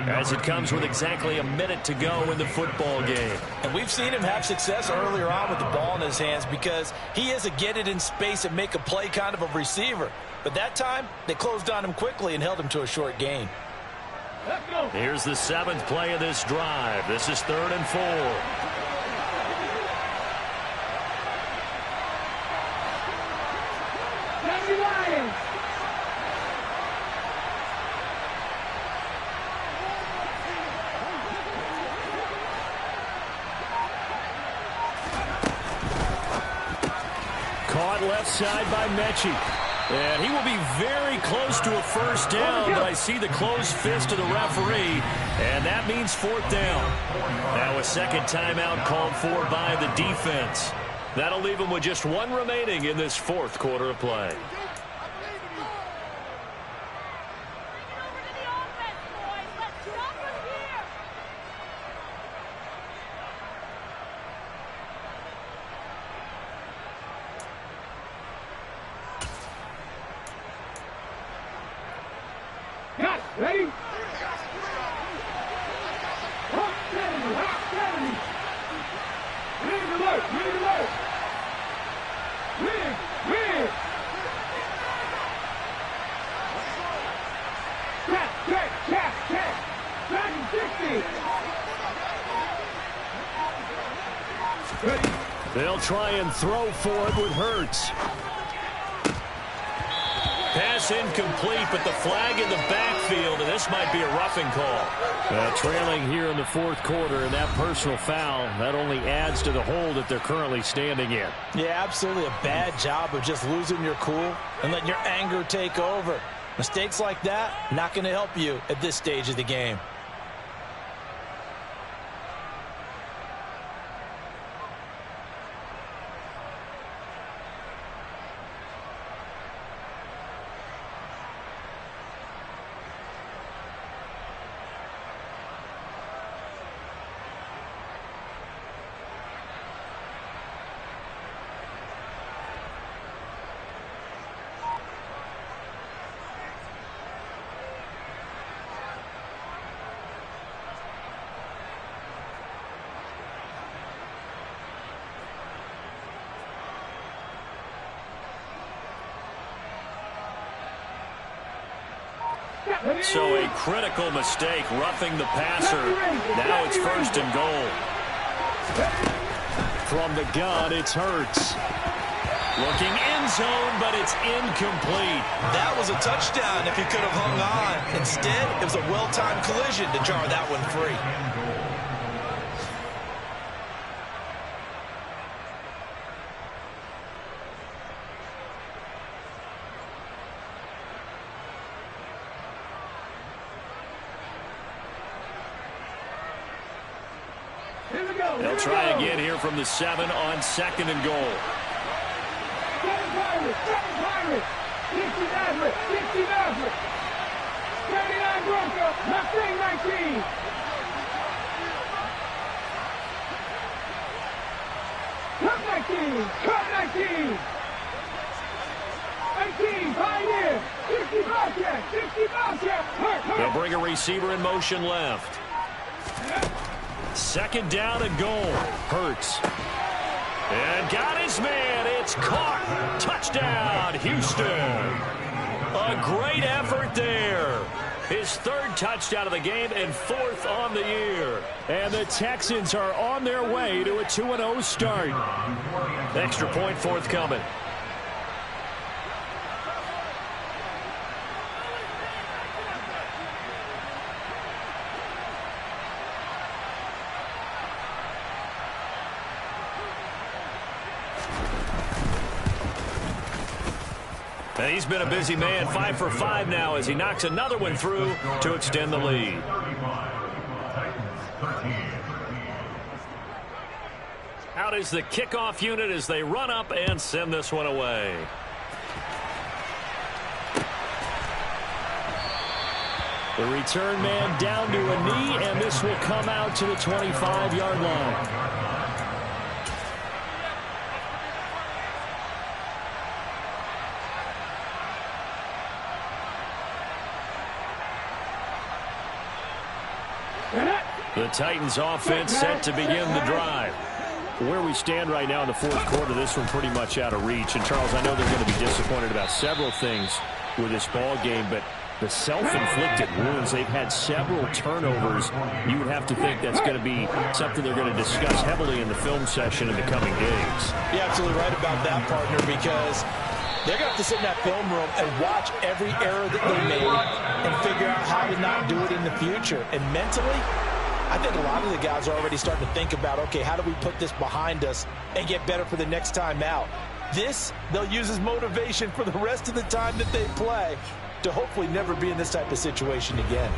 as it comes with exactly a minute to go in the football game. And we've seen him have success earlier on with the ball in his hands because he is a get it in space and make a play kind of a receiver. But that time, they closed on him quickly and held him to a short gain. Let's go. Here's the 7th play of this drive. This is 3rd and 4. Lions. Caught left side by Mechie. And he will be very close to a first down, but I see the closed fist of the referee, and that means 4th down. Now a second timeout called for by the defense. That'll leave him with just 1 remaining in this 4th quarter of play. Got it. Ready? Hot 70. Hot 70. Rig alert. Rig alert. Rig. Rig. Check. Check. Check. Check. Dragon 60. Ready? They'll try and throw for it with Hurts. Pass incomplete, but the flag in the backfield, and this might be a roughing call. Trailing here in the 4th quarter, and that personal foul, that only adds to the hole that they're currently standing in. Yeah, absolutely a bad job of just losing your cool and letting your anger take over. Mistakes like that, not going to help you at this stage of the game. So a critical mistake, roughing the passer. Now it's 1st and goal. From the gun, it's Hurts. Looking end zone, but it's incomplete. That was a touchdown if he could have hung on. Instead, it was a well-timed collision to jar that one free. They'll try again here from the 7 on 2nd and goal. 7 Pirates. 60 Maverick. 60 Maverick. 79 Broker. Mustang 19. Cut 19. Cut 19. 18. Pioneer. 60 Bobcat. 60 Bobcat. Hurt. They'll bring a receiver in motion left. 2nd down and goal. Hurts. And got his man. It's caught. Touchdown, Houston. A great effort there. His 3rd touchdown of the game and 4th on the year. And the Texans are on their way to a 2-0 start. Extra point forthcoming. And he's been a busy man, 5 for 5 now as he knocks another one through to extend the lead. Out is the kickoff unit as they run up and send this one away. The return man down to a knee, and this will come out to the 25-yard line. The Titans offense set to begin the drive. Where we stand right now in the fourth quarter, this one pretty much out of reach. And, Charles, I know they're going to be disappointed about several things with this ball game, but the self-inflicted wounds, they've had several turnovers. You would have to think that's going to be something they're going to discuss heavily in the film session in the coming days. You're absolutely right about that, partner, because they're going to have to sit in that film room and watch every error that they made and figure out how to not do it in the future. And mentally, I think a lot of the guys are already starting to think about, okay, how do we put this behind us and get better for the next time out? This, they'll use as motivation for the rest of the time that they play to hopefully never be in this type of situation again.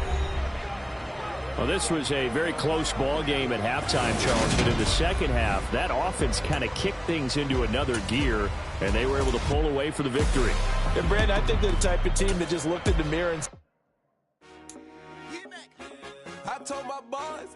Well, this was a very close ball game at halftime, Charles, but in the second half, that offense kind of kicked things into another gear, and they were able to pull away for the victory. And, Brandon, I think they're the type of team that just looked in the mirror and I told my boys,